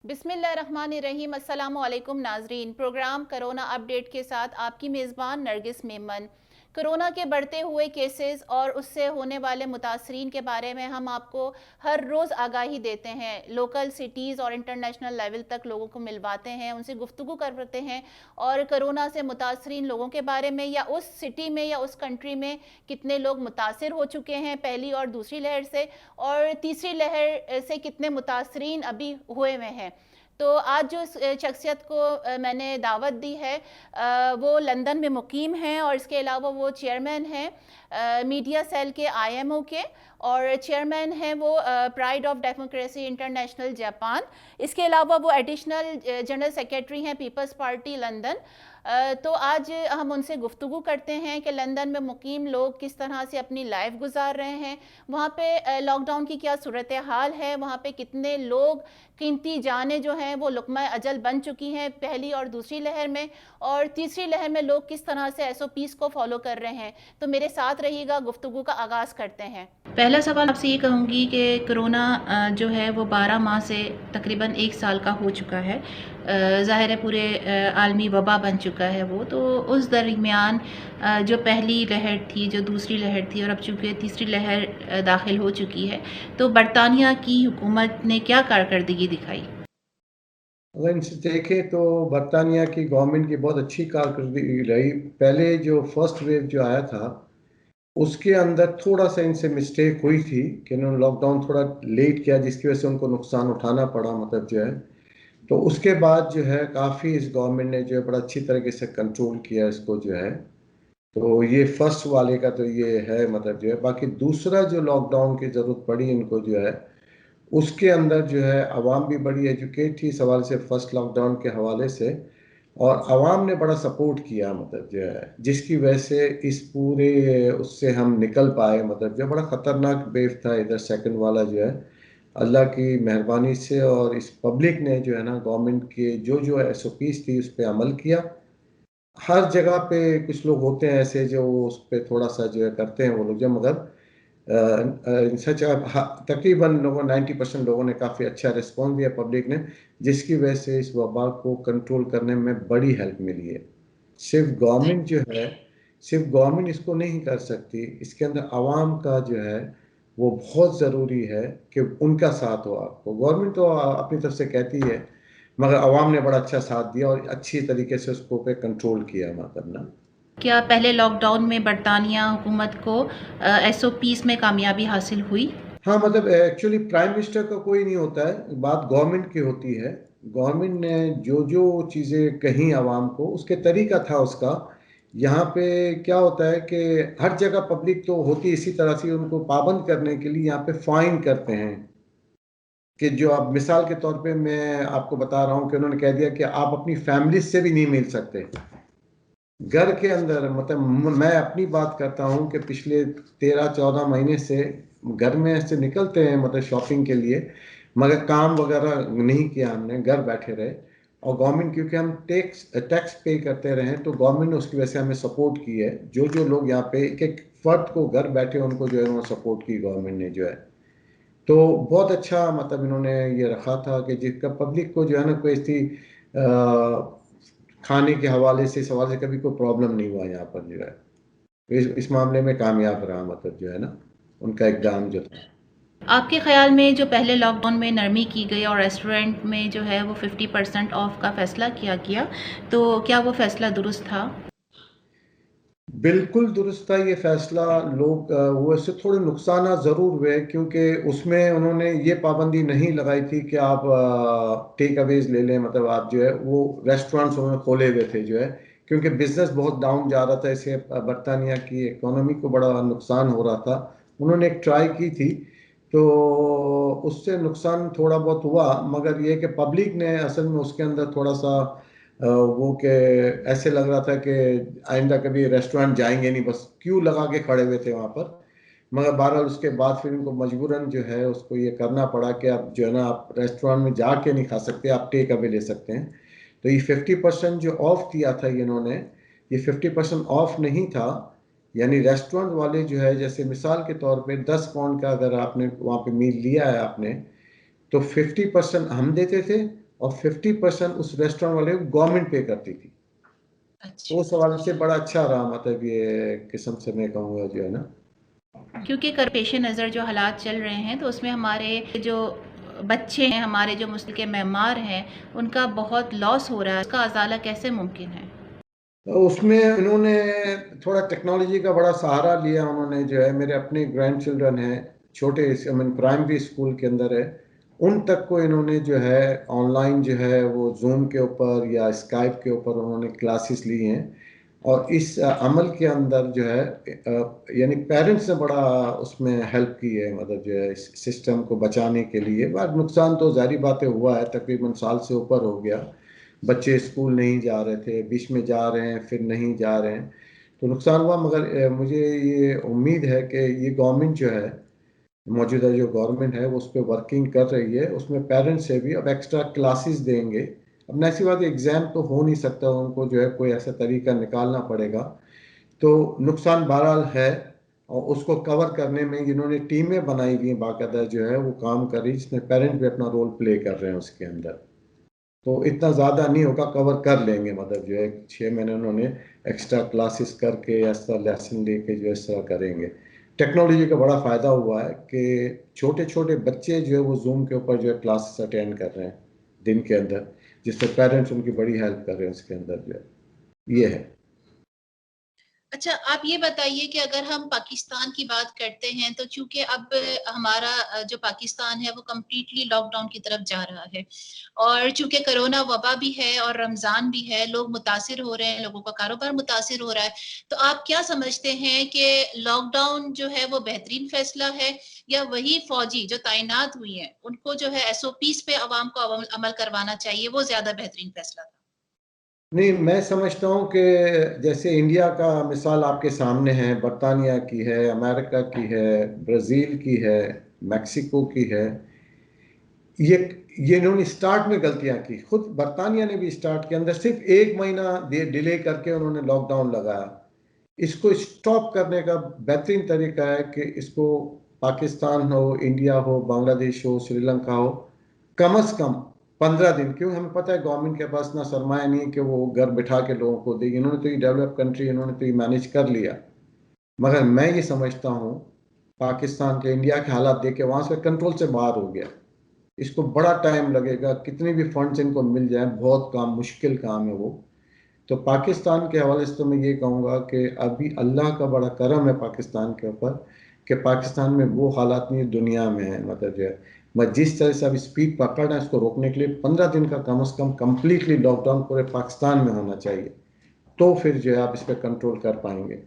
बिस्मिल्लाहिर्रहमानिर्रहीम। अस्सलामु अलैकुम नाजरीन। प्रोग्राम कोरोना अपडेट के साथ आपकी मेज़बान नरगिस मेमन। कोरोना के बढ़ते हुए केसेस और उससे होने वाले मुतासरीन के बारे में हम आपको हर रोज़ आगाही देते हैं। लोकल सिटीज़ और इंटरनेशनल लेवल तक लोगों को मिलवाते हैं, उनसे गुफ्तगू करते हैं और कोरोना से मुतासरीन लोगों के बारे में या उस सिटी में या उस कंट्री में कितने लोग मुतासर हो चुके हैं पहली और दूसरी लहर से, और तीसरी लहर से कितने मुतासरीन अभी हुए हुए हैं। तो आज जो शख्सियत को मैंने दावत दी है वो लंदन में मुकीम हैं और इसके अलावा वो चेयरमैन हैं मीडिया सेल के आईएमओ के, और चेयरमैन हैं वो pride of democracy international Japan. इसके अलावा वो एडिशनल जनरल सेक्रेटरी हैं पीपल्स पार्टी लंदन। तो आज हम उनसे गुफ्तगू करते हैं कि लंदन में मुकीम लोग किस तरह से अपनी लाइफ गुजार रहे हैं, वहाँ पे लॉकडाउन की क्या सूरत हाल है, वहाँ पे कितने लोग कीमती जानें जो हैं वो लुक़्मा अजल बन चुकी हैं पहली और दूसरी लहर में, और तीसरी लहर में लोग किस तरह से एसओपीज़ को फॉलो कर रहे हैं। तो मेरे साथ रहिएगा, गुफ्तगू का आगाज़ करते हैं। पहला सवाल आपसे ये कहूँगी कि कोरोना जो है वो 12 माह से तकरीबन 1 साल का हो चुका है। ज़ाहिर है पूरे आलमी वबा बन चुका है वो। तो उस दरमियान जो पहली लहर थी, जो दूसरी लहर थी और अब चूँकि तीसरी लहर दाखिल हो चुकी है, तो बरतानिया की हुकूमत ने क्या कारकर्दगी दिखाई? अगर इनसे देखें तो बरतानिया की गवर्नमेंट की बहुत अच्छी कारकर्दगी रही। पहले जो फर्स्ट वेव जो आया था उसके अंदर थोड़ा सा इनसे मिस्टेक हुई थी कि इन्होंने लॉकडाउन थोड़ा लेट किया, जिसकी वजह से उनको नुकसान उठाना पड़ा, मतलब जो है। तो उसके बाद जो है काफ़ी इस गवर्नमेंट ने जो है बड़ा अच्छी तरीके से कंट्रोल किया इसको जो है। तो ये फर्स्ट वाले का तो ये है, मतलब जो है। बाकी दूसरा जो लॉकडाउन की ज़रूरत पड़ी इनको जो है, उसके अंदर जो है आवाम भी बड़ी एजुकेट थी इस हवाले से, फर्स्ट लॉकडाउन के हवाले से। और आवाम ने बड़ा सपोर्ट किया, मतलब जो है, जिसकी वजह से इस पूरे उससे हम निकल पाए। मतलब जो बड़ा ख़तरनाक वेव था इधर सेकंड वाला जो है, अल्लाह की मेहरबानी से और इस पब्लिक ने जो है ना गवर्नमेंट के जो जो एसओपीज थी उस पर अमल किया। हर जगह पे कुछ लोग होते हैं ऐसे जो उस पर थोड़ा सा जो है करते हैं वो लोग जो, मगर सच तकरीबन लोगों 90% लोगों ने काफ़ी अच्छा रिस्पॉन्स दिया पब्लिक ने, जिसकी वजह से इस वबा को कंट्रोल करने में बड़ी हेल्प मिली है। सिर्फ गवर्नमेंट जो है, सिर्फ गवर्नमेंट इसको नहीं कर सकती, इसके अंदर आवाम का जो है वो बहुत ज़रूरी है कि उनका साथ हो। आपको गवर्नमेंट तो अपनी तरफ से कहती है, मगर आवाम ने बड़ा अच्छा साथ दिया और अच्छी तरीके से उसको पे कंट्रोल किया, मतलब ना। क्या पहले लॉकडाउन में बरतानिया हुकूमत को एसओपीज़ में कामयाबी हासिल हुई? हाँ, मतलब एक्चुअली प्राइम मिनिस्टर का कोई नहीं होता है, बात गवर्नमेंट की होती है। गवर्नमेंट ने जो जो चीज़ें कहीं आवाम को, उसके तरीका था उसका। यहाँ पे क्या होता है कि हर जगह पब्लिक तो होती है इसी तरह से, उनको पाबंद करने के लिए यहाँ पे फाइन करते हैं। कि जो आप मिसाल के तौर पे मैं आपको बता रहा हूँ कि उन्होंने कह दिया कि आप अपनी फैमिली से भी नहीं मिल सकते घर के अंदर। मतलब मैं अपनी बात करता हूँ कि पिछले 13-14 महीने से घर में से निकलते हैं, मतलब शॉपिंग के लिए, मगर काम वगैरह नहीं किया हमने, घर बैठे रहे। और गवर्नमेंट, क्योंकि हम टैक्स टैक्स पे करते रहे, तो गवर्नमेंट ने उसकी वजह से हमें सपोर्ट की है। जो जो लोग यहाँ पे एक एक फर्द को घर बैठे उनको जो है उन्होंने सपोर्ट की गवर्नमेंट ने जो है। तो बहुत अच्छा, मतलब इन्होंने ये रखा था कि जिसका पब्लिक को जो है ना कोई ऐसी खाने के हवाले से इस हवाले से कभी कोई प्रॉब्लम नहीं हुआ यहाँ पर जो है। तो इस मामले में कामयाब रहा, मतलब जो है ना उनका इक़दाम जो था। आपके ख़्याल में जो पहले लॉकडाउन में नरमी की गई और रेस्टोरेंट में जो है वो 50% ऑफ का फ़ैसला किया गया, तो क्या वो फ़ैसला दुरुस्त था? बिल्कुल दुरुस्त था ये फैसला। लोग वो इससे थोड़े नुकसान ज़रूर हुए, क्योंकि उसमें उन्होंने ये पाबंदी नहीं लगाई थी कि आप टेक अवेज ले लें। मतलब आप जो है वो रेस्टोरेंट्स उन्होंने खोले हुए थे जो है, क्योंकि बिजनेस बहुत डाउन जा रहा था, इससे बरतानिया की इकोनॉमी को बड़ा नुकसान हो रहा था। उन्होंने एक ट्राई की थी, तो उससे नुकसान थोड़ा बहुत हुआ, मगर ये कि पब्लिक ने असल में उसके अंदर थोड़ा सा वो कि ऐसे लग रहा था कि आइंदा कभी रेस्टोरेंट जाएंगे नहीं, बस क्यू लगा के खड़े हुए थे वहाँ पर। मगर बहरहाल उसके बाद फिर इनको मजबूरन जो है उसको ये करना पड़ा कि आप जो है ना आप रेस्टोरेंट में जाके नहीं खा सकते, आप टेक अवे ले सकते हैं। तो ये 50% जो ऑफ दिया था इन्होंने, ये 50% ऑफ नहीं था। यानी रेस्टोरेंट वाले जो है, जैसे मिसाल के तौर पे 10 पाउंड का अगर आपने वहाँ पे मील लिया है आपने, तो 50% हम देते थे और 50% उस रेस्टोरेंट वाले को गवर्नमेंट पे करती थी। तो अच्छा। उस हवाले से बड़ा अच्छा रहा, मतलब ये किस्म से मैं कहूँगा जो है ना। क्योंकि पेश नज़र जो हालात चल रहे हैं तो उसमें हमारे जो बच्चे हैं, हमारे जो मुस्लिम के मेहमान हैं, उनका बहुत लॉस हो रहा है, उसका अजाला कैसे मुमकिन है? तो उसमें इन्होंने थोड़ा टेक्नोलॉजी का बड़ा सहारा लिया उन्होंने, जो है मेरे अपने ग्रैंड चिल्ड्रन हैं छोटे, आई मीन प्राइमरी स्कूल के अंदर है, उन तक को इन्होंने जो है ऑनलाइन जो है वो जूम के ऊपर या स्काइप के ऊपर उन्होंने क्लासेस ली हैं। और इस अमल के अंदर जो है यानी पेरेंट्स ने बड़ा उसमें हेल्प की है, मतलब जो है इस सिस्टम को बचाने के लिए। बात नुकसान तो जारी बातें हुआ है, तकरीबन साल से ऊपर हो गया, बच्चे स्कूल नहीं जा रहे थे, बीच में जा रहे हैं फिर नहीं जा रहे हैं, तो नुकसान हुआ। मगर मुझे ये उम्मीद है कि ये गवर्नमेंट जो है, मौजूदा जो गवर्नमेंट है वो उस पर वर्किंग कर रही है, उसमें पेरेंट्स से भी अब एक्स्ट्रा क्लासेस देंगे। अब ऐसी बात, एग्ज़ाम तो हो नहीं सकता, उनको जो है कोई ऐसा तरीका निकालना पड़ेगा। तो नुकसान बहरहाल है, और उसको कवर करने में जिन्होंने टीमें बनाई हुई हैं बाकायदा जो है वो काम कर रही है, जिसमें पेरेंट्स भी अपना रोल प्ले कर रहे हैं उसके अंदर। तो इतना ज़्यादा नहीं होगा, कवर कर लेंगे, मतलब जो है 6 महीने उन्होंने एक्स्ट्रा क्लासेस करके या इस तरह लेसन लेके जो इस तरह करेंगे। टेक्नोलॉजी का बड़ा फ़ायदा हुआ है कि छोटे छोटे बच्चे जो है वो जूम के ऊपर जो है क्लासेस अटेंड कर रहे हैं दिन के अंदर, जिससे पेरेंट्स उनकी बड़ी हेल्प कर रहे हैं उसके अंदर जो है, ये है। अच्छा, आप ये बताइए कि अगर हम पाकिस्तान की बात करते हैं तो चूंकि अब हमारा जो पाकिस्तान है वो कम्प्लीटली लॉकडाउन की तरफ जा रहा है, और चूंकि कोरोना वबा भी है और रमजान भी है, लोग मुतासिर हो रहे हैं, लोगों का कारोबार मुतासिर हो रहा है, तो आप क्या समझते हैं कि लॉकडाउन जो है वो बेहतरीन फैसला है, या वही फौजी जो तैनात हुई हैं उनको जो है SOPs पे अवाम को अमल करवाना चाहिए, वो ज्यादा बेहतरीन फैसला था? नहीं, मैं समझता हूँ कि जैसे इंडिया का मिसाल आपके सामने है, बरतानिया की है, अमेरिका की है, ब्राज़ील की है, मैक्सिको की है, ये ये इन्होंने स्टार्ट में गलतियां की। खुद बरतानिया ने भी स्टार्ट के अंदर सिर्फ 1 महीना डिले करके उन्होंने लॉकडाउन लगाया। इसको स्टॉप करने का बेहतरीन तरीका है कि इसको पाकिस्तान हो, इंडिया हो, बांग्लादेश हो, श्रीलंका हो, कम से कम 15 दिन, क्यों हमें पता है गवर्नमेंट के पास ना सरमाया नहीं है कि वो घर बिठा के लोगों को देगी। इन्होंने तो ये डेवलप कंट्री, इन्होंने तो ये मैनेज कर लिया। मगर मैं ये समझता हूँ पाकिस्तान के, इंडिया के हालात देख के वहाँ से कंट्रोल से बाहर हो गया। इसको बड़ा टाइम लगेगा, कितने भी फंड्स इनको मिल जाए, बहुत काम, मुश्किल काम है वो। तो पाकिस्तान के हवाले से तो मैं ये कहूँगा कि अभी अल्लाह का बड़ा करम है पाकिस्तान के ऊपर, कि पाकिस्तान में वो हालात नहीं दुनिया में है, मतलब जो है मैं जिस तरह से अभी स्पीड पकड़ रहा है इसको रोकने के लिए 15 दिन का कम से कम कम्प्लीटली लॉकडाउन पूरे पाकिस्तान में होना चाहिए, तो फिर जो है आप इस पर कंट्रोल कर पाएंगे।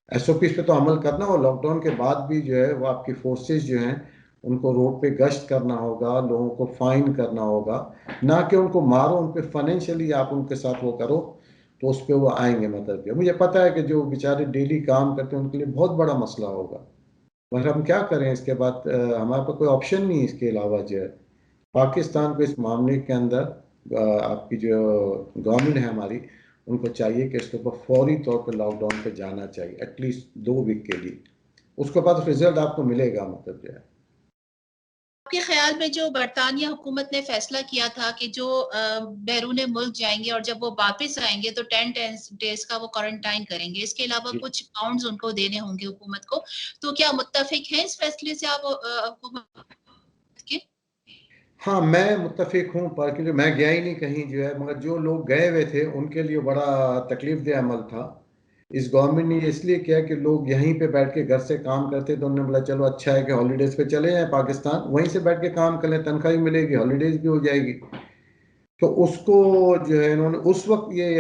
SOP पे तो अमल करना, और लॉकडाउन के बाद भी जो है वो आपकी फोर्सेस जो हैं उनको रोड पे गश्त करना होगा, लोगों को फाइन करना होगा, ना कि उनको मारो, उन पे फाइनेंशियली आप उनके साथ वो करो, तो उस पे वो आएंगे। मतलब मुझे पता है कि जो बेचारे डेली काम करते हैं उनके लिए बहुत बड़ा मसला होगा, मगर हम क्या करें इसके बाद, हमारे पास कोई ऑप्शन नहीं है इसके अलावा जो है। पाकिस्तान को इस मामले के अंदर आपकी जो गवर्नमेंट है हमारी, उनको चाहिए कि इसके ऊपर फौरी तौर पर लॉकडाउन पे जाना चाहिए, एटलीस्ट 2 वीक के लिए। उसके बाद रिजल्ट आपको मिलेगा, मतलब जो है। आपके ख्याल में जो बरतानिया हुकूमत ने फैसला किया था कि जो बैरून मुल्क जाएंगे और जब वो वापस आएंगे तो 10 डेज का वो क्वारंटाइन करेंगे, इसके अलावा जी। कुछ पाउंड्स उनको देने होंगे हुकूमत को, तो क्या मुत्तफिक हैं इस फैसले से आप हुकूमत के? हाँ, मैं मुत्तफिक हूँ, पर क्योंकि मैं गया ही नहीं कहीं जो है, मगर जो लोग गए हुए थे उनके लिए बड़ा तकलीफ दह अमल था। इस गवर्नमेंट ने ये इसलिए किया कि लोग यहीं पे बैठ के घर से काम करते, तो उन्होंने बोला चलो अच्छा है कि हॉलीडेज पे चले जाएं पाकिस्तान, वहीं से बैठ के काम कर लें, तनख्वाह भी मिलेगी, हॉलीडेज भी हो जाएगी। तो उसको जो है इन्होंने उस वक्त ये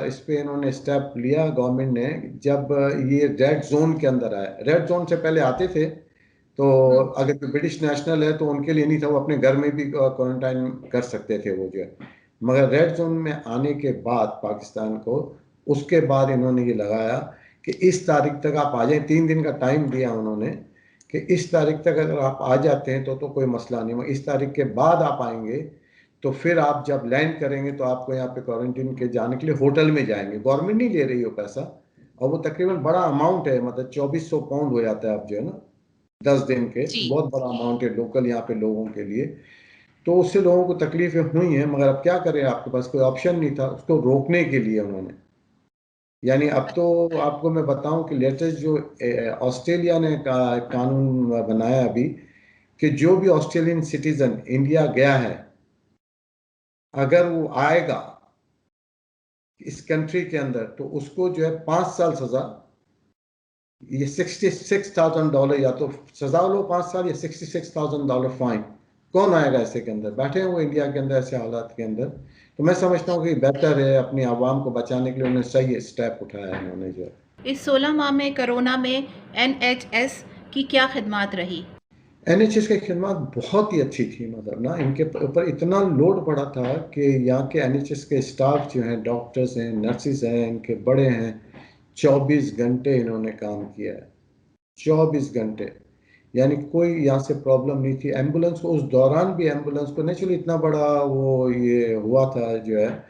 इस पे इन्होंने स्टेप लिया गवर्नमेंट ने, जब ये रेड जोन के अंदर आया। रेड जोन से पहले आते थे तो हम्म। अगर कोई ब्रिटिश नेशनल है तो उनके लिए नहीं था, वो अपने घर में भी क्वारंटाइन कर सकते थे वो जो है। मगर रेड जोन में आने के बाद पाकिस्तान को, उसके बाद इन्होंने ये लगाया कि इस तारीख तक आप आ जाएं, 3 दिन का टाइम दिया उन्होंने, कि इस तारीख तक अगर आप आ जाते हैं तो कोई मसला नहीं, मगर इस तारीख के बाद आप आएंगे तो फिर आप जब लैंड करेंगे तो आपको यहाँ पे क्वारंटीन के जाने के लिए होटल में जाएंगे, गवर्नमेंट नहीं ले रही हो पैसा। और वो तकरीबन बड़ा अमाउंट है, मतलब 2400 पाउंड हो जाता है आप जो है ना 10 दिन के, जी। बहुत बड़ा अमाउंट है लोकल यहाँ पे लोगों के लिए। तो उससे लोगों को तकलीफें हुई हैं, मगर अब क्या करें, आपके पास कोई ऑप्शन नहीं था उसको रोकने के लिए उन्होंने। यानी अब तो आपको मैं बताऊं कि लेटेस्ट जो ऑस्ट्रेलिया ने कानून बनाया अभी, कि जो भी ऑस्ट्रेलियन सिटीजन इंडिया गया है, अगर वो आएगा इस कंट्री के अंदर, तो उसको जो है 5 साल सजा, ये $66,000, या तो सजा लो 5 साल या $66,000 फाइन। कौन आएगा ऐसे के अंदर? बैठे हैं वो इंडिया के अंदर ऐसे हालात के अंदर। तो मैं समझता हूँ कि बेहतर है, अपनी आवाम को बचाने के लिए उन्होंने सही स्टेप उठाया है उन्होंने जो है। इस 16 माह में कोरोना में NHS की क्या खिदमत रही? NHS की खिदमत बहुत ही अच्छी थी, मतलब ना इनके ऊपर इतना लोड पड़ा था कि यहाँ के NHS के स्टाफ जो हैं, डॉक्टर्स हैं, नर्सिस हैं, इनके बड़े हैं, 24 घंटे इन्होंने काम किया है, 24 घंटे। यानी कोई यहाँ से प्रॉब्लम नहीं थी। एम्बुलेंस को उस दौरान भी, एम्बुलेंस को नेचुरली इतना बड़ा वो ये हुआ था जो है,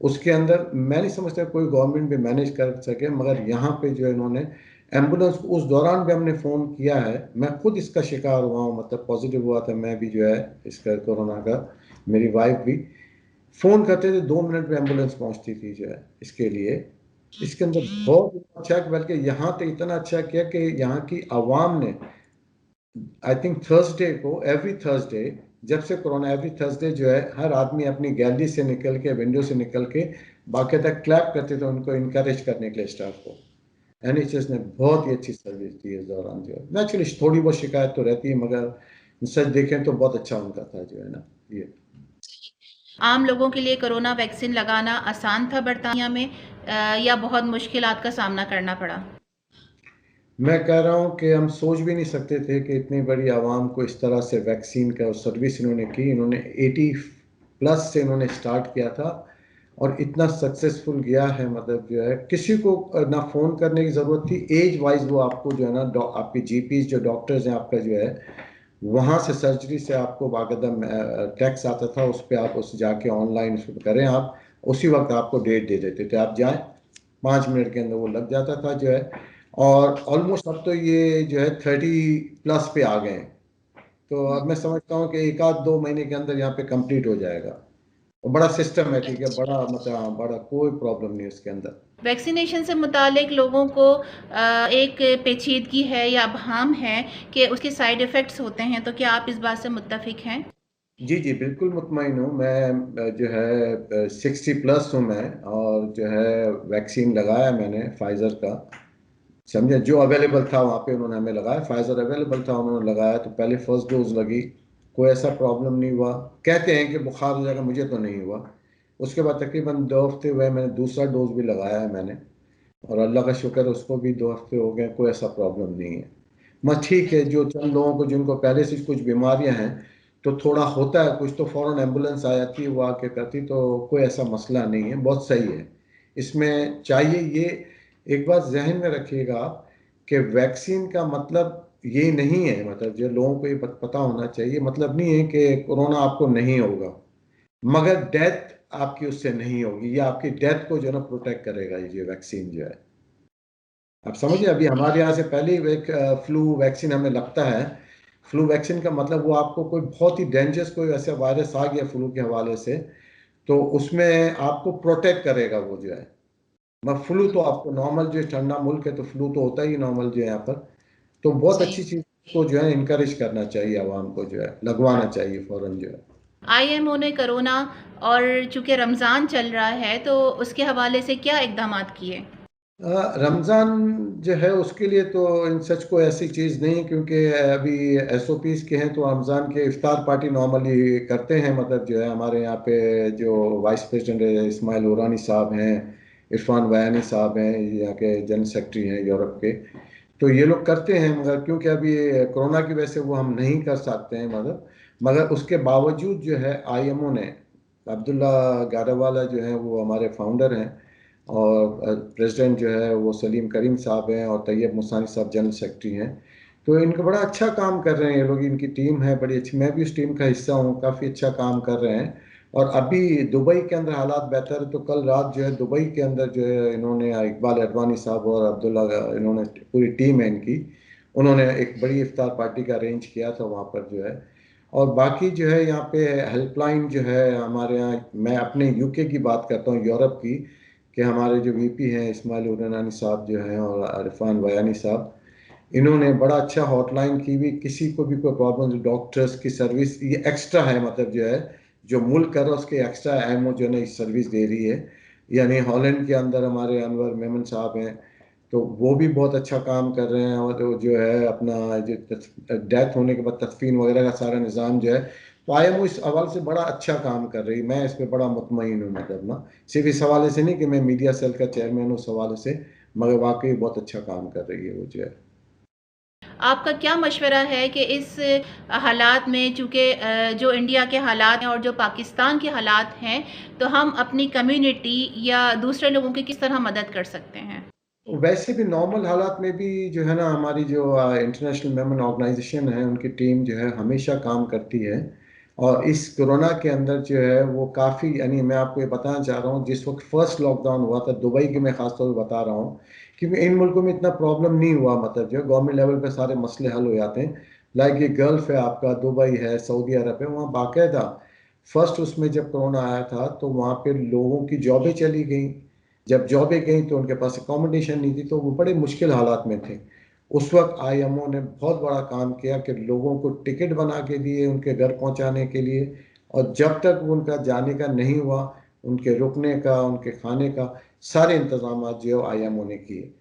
उसके अंदर मैं नहीं समझता कोई गवर्नमेंट भी मैनेज कर सके, मगर यहाँ पे जो है इन्होंने एम्बुलेंस को उस दौरान भी हमने फ़ोन किया है। मैं खुद इसका शिकार हुआ हूँ, मतलब पॉजिटिव हुआ था मैं भी जो है इसका, कोरोना का। मेरी वाइफ भी फ़ोन करते थे, 2 मिनट में एम्बुलेंस पहुँचती थी जो है इसके लिए। इसके अंदर बहुत अच्छा, बल्कि यहाँ तो इतना अच्छा किया कि यहाँ की आवाम ने, आई थिंक थर्सडे को, एवरी थर्सडे, जब से कोरोना, एवरी थर्सडे जो है हर आदमी अपनी गैलरी से निकल के, विंडो से निकल के बाकायदा क्लैप करते थे उनको इनकरेज करने के लिए, स्टाफ को। NHS ने बहुत ही अच्छी सर्विस दी इस दौरान जो है। नेचुरली थोड़ी बहुत शिकायत तो रहती है, मगर सच देखें तो बहुत अच्छा उनका था जो है ना ये। आम लोगों के लिए कोरोना वैक्सीन लगाना आसान था बरतानिया में, या बहुत मुश्किलात का सामना करना पड़ा? मैं कह रहा हूँ कि हम सोच भी नहीं सकते थे कि इतनी बड़ी आवाम को इस तरह से वैक्सीन का सर्विस इन्होंने की। इन्होंने 80+ से इन्होंने स्टार्ट किया था और इतना सक्सेसफुल गया है, मतलब जो है किसी को ना फ़ोन करने की ज़रूरत थी। एज वाइज वो आपको जो है ना, आपके GPs जो डॉक्टर्स हैं आपका जो है, वहाँ से सर्जरी से आपको बाकायदा टैक्स आता था, उस पर आप उस जाके ऑनलाइन उसको करें, आप उसी वक्त आपको डेट दे देते थे, आप जाएँ, 5 मिनट के अंदर वो लग जाता था जो है। और ऑलमोस्ट अब तो ये जो है 30+ पे आ गए हैं। तो अब मैं समझता हूँ कि 1 आध 2 महीने के अंदर यहाँ पे कंप्लीट हो जाएगा। और बड़ा सिस्टमेटिक है, बड़ा मतलब हाँ, बड़ा कोई प्रॉब्लम नहीं है उसके अंदर। वैक्सीनेशन से मुतालिक लोगों को एक पेचीदगी है या अबहम है कि उसके साइड इफ़ेक्ट्स होते हैं, तो क्या आप इस बात से मुत्तफ़िक हैं? जी जी, बिल्कुल मुतमईन हूँ मैं। जो है 60+ हूँ मैं, और जो है वैक्सीन लगाया मैंने फाइज़र का। समझे, जो अवेलेबल था वहाँ पे उन्होंने हमें लगाया, फाइज़र अवेलेबल था, उन्होंने लगाया, तो पहले फर्स्ट डोज लगी, कोई ऐसा प्रॉब्लम नहीं हुआ। कहते हैं कि बुखार हो जाएगा, मुझे तो नहीं हुआ। उसके बाद तकरीबन 2 हफ्ते हुए, मैंने दूसरा डोज भी लगाया है मैंने, और अल्लाह का शुक्र है उसको भी 2 हफ्ते हो गए, कोई ऐसा प्रॉब्लम नहीं है। बस ठीक है, जो चंद लोगों को जिनको पहले से कुछ बीमारियां हैं, तो थोड़ा होता है कुछ, तो फ़ौरन एम्बुलेंस आ जाती है, वो आके करती, तो कोई ऐसा मसला नहीं है, बहुत सही है। इसमें चाहिए ये एक बात जहन में रखिएगा आप, कि वैक्सीन का मतलब ये नहीं है, मतलब जो लोगों को ये पता होना चाहिए, मतलब नहीं है कि कोरोना आपको नहीं होगा, मगर डेथ आपकी उससे नहीं होगी। ये आपकी डेथ को जो है ना प्रोटेक्ट करेगा ये वैक्सीन जो है। आप समझिए, अभी हमारे यहाँ से पहले ही एक फ्लू वैक्सीन हमें लगता है। फ्लू वैक्सीन का मतलब वो आपको कोई बहुत ही डेंजरस कोई ऐसा वायरस आ गया फ्लू के हवाले से, तो उसमें आपको प्रोटेक्ट करेगा वो जो है। मैं फ्लू तो आपको नॉर्मल, जो ठंडा मुल्क है तो फ्लू तो होता ही नॉर्मल जो है यहाँ पर। तो बहुत अच्छी चीज़ को जो है इनकरेज करना चाहिए, आवाम को जो है लगवाना चाहिए फ़ौरन जो है। IMO ने कोरोना और चूँकि रमज़ान चल रहा है, तो उसके हवाले से क्या इक़दामात किए? रमज़ान जो है उसके लिए तो इन सच को ऐसी चीज़ नहीं, क्योंकि अभी SOPs के हैं, तो रमज़ान के इफ्तार पार्टी नॉर्मली करते हैं, मतलब जो है हमारे यहाँ पे जो वाइस प्रेसिडेंट है इस्माइल हुरानी साहब हैं, इरफान बयानी साहब हैं, यहाँ के जनरल सेक्रेटरी हैं यूरोप के, तो ये लोग करते हैं, मगर क्योंकि अभी कोरोना की वजह से वो हम नहीं कर सकते हैं, मगर उसके बावजूद जो है IMO ने, अब्दुल्ला गारावाला जो है वो हमारे फाउंडर हैं, और प्रेसिडेंट जो है वो सलीम करीम साहब हैं, और तैयब मुसानी साहब जनरल सेक्रेटरी हैं। तो इनका बड़ा अच्छा काम कर रहे हैं ये लोग, इनकी टीम है बड़ी अच्छी, मैं भी उस टीम का हिस्सा हूँ, काफ़ी अच्छा काम कर रहे हैं। और अभी दुबई के अंदर हालात बेहतर है, तो कल रात जो है दुबई के अंदर जो है इन्होंने, इकबाल अडवाणी साहब और अब्दुल्ला, इन्होंने पूरी टीम है इनकी, उन्होंने एक बड़ी इफ्तार पार्टी का अरेंज किया था वहाँ पर जो है। और बाकी जो है यहाँ पे हेल्पलाइन जो है हमारे यहाँ, मैं अपने यूके की बात करता हूँ, यूरोप की, कि हमारे जो वीपी हैं इस्माइल उरनानी साहब जो हैं और अरफान वयानी साहब, इन्होंने बड़ा अच्छा हॉटलाइन की भी, किसी को भी कोई प्रॉब्लम, डॉक्टर्स की सर्विस ये एक्स्ट्रा है, मतलब जो है जो मुल्क कर रहा है उसके एक्स्ट्रा एमओ जो है ना इस सर्विस दे रही है। यानी हॉलैंड के अंदर हमारे अनवर मेमन साहब हैं, तो वो भी बहुत अच्छा काम कर रहे हैं। और जो है अपना जो डेथ होने के बाद तदफीन वगैरह का सारा निज़ाम जो है, तो आईएमओ इस हवाले से बड़ा अच्छा काम कर रही है। मैं इस पर बड़ा मुतमईन हूँ, मतलब ना सिर्फ इस हवाले से नहीं कि मैं मीडिया सेल का चेयरमैन हूँ उस हवाले से, मगर वाकई बहुत अच्छा काम कर रही है वो जो है। आपका क्या मशवरा है कि इस हालात में, चूँकि जो इंडिया के हालात हैं और जो पाकिस्तान के हालात हैं, तो हम अपनी कम्युनिटी या दूसरे लोगों की किस तरह मदद कर सकते हैं? वैसे भी नॉर्मल हालात में भी जो है ना हमारी जो इंटरनेशनल मेमन ऑर्गेनाइजेशन है उनकी टीम जो है हमेशा काम करती है। और इस कोरोना के अंदर जो है वो काफ़ी, यानी मैं आपको ये बताना चाह रहा हूँ, जिस वक्त फर्स्ट लॉकडाउन हुआ था दुबई के, मैं खासतौर पर बता रहा हूँ, क्योंकि इन मुल्कों में इतना प्रॉब्लम नहीं हुआ, मतलब जो है गवर्नमेंट लेवल पे सारे मसले हल हो जाते हैं। लाइक ये गल्फ है आपका, दुबई है, सऊदी अरब है, वहाँ बाकायदा फर्स्ट उसमें जब कोरोना आया था तो वहाँ पे लोगों की जॉबें चली गई। जब जॉबें गई तो उनके पास अकोमोडेशन नहीं थी, तो वो बड़े मुश्किल हालात में थे। उस वक्त आईएमओ ने बहुत बड़ा काम किया कि लोगों को टिकट बना के दिए उनके घर पहुंचाने के लिए, और जब तक उनका जाने का नहीं हुआ, उनके रुकने का, उनके खाने का सारे इंतजाम जो है आईएमओ ने किए।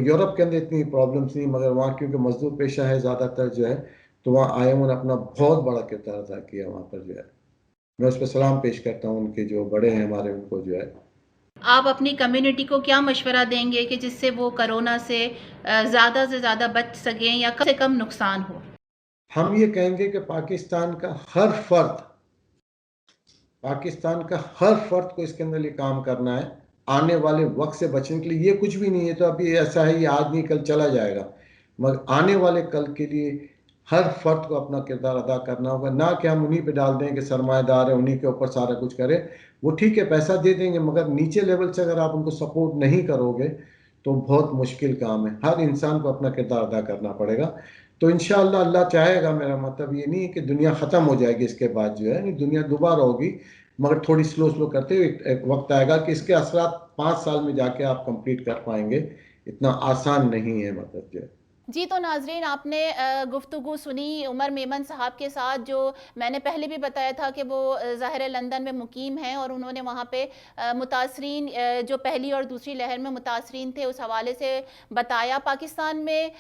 यूरोप के अंदर इतनी प्रॉब्लम्स नहीं, मगर वहाँ क्योंकि मजदूर पेशा है ज़्यादातर जो है, तो वहाँ आईएमओ ने अपना बहुत बड़ा किरदार अदा किया वहाँ पर जो है। मैं उस पर सलाम पेश करता हूँ, उनके जो बड़े हैं हमारे, उनको जो है। आप अपनी कम्युनिटी को क्या मशवरा देंगे कि जिससे वो कोरोना से ज़्यादा से ज़्यादा बच सकें या कम से कम नुकसान हो? हम ये कहेंगे कि पाकिस्तान का हर फर्द को इसके अंदर ये काम करना है, आने वाले वक्त से बचने के लिए। ये कुछ भी नहीं है तो अभी ऐसा है, ये आज नहीं कल चला जाएगा, मगर आने वाले कल के लिए हर फर्द को अपना किरदार अदा करना होगा। ना कि हम उन्हीं पे डाल दें कि सरमाएदार है उन्हीं के ऊपर सारा कुछ करें। वो ठीक है पैसा दे देंगे, मगर नीचे लेवल से अगर आप उनको सपोर्ट नहीं करोगे तो बहुत मुश्किल काम है। हर इंसान को अपना किरदार अदा करना पड़ेगा। तो इंशाअल्लाह अल्लाह चाहेगा, मेरा मतलब ये नहीं है कि दुनिया ख़त्म हो जाएगी इसके बाद जो है, नहीं, दुनिया दोबारा होगी, मगर थोड़ी स्लो स्लो करते हुए एक वक्त आएगा कि इसके असरात 5 साल में जाके आप कंप्लीट कर पाएंगे। इतना आसान नहीं है, मतलब जो है। जी, तो नाज़रीन, आपने गुफ्तगू सुनी उमर मेमन साहब के साथ, जो मैंने पहले भी बताया था कि वो ज़ाहिर है लंदन में मुकीम हैं और उन्होंने वहाँ पे मुतासरीन, जो पहली और दूसरी लहर में मुतासरीन थे, उस हवाले से बताया। पाकिस्तान में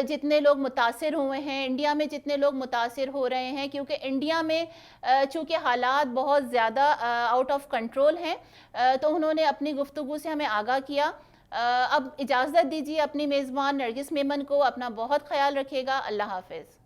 जितने लोग मुतासिर हुए हैं, इंडिया में जितने लोग मुतासिर हो रहे हैं, क्योंकि इंडिया में चूँकि हालात बहुत ज़्यादा आउट ऑफ कंट्रोल हैं, तो उन्होंने अपनी गुफ्तगू से हमें आगाह किया। अब इजाज़त दीजिए अपनी मेज़बान नरगिस मेमन को। अपना बहुत ख्याल रखिएगा। अल्लाह हाफ़िज़।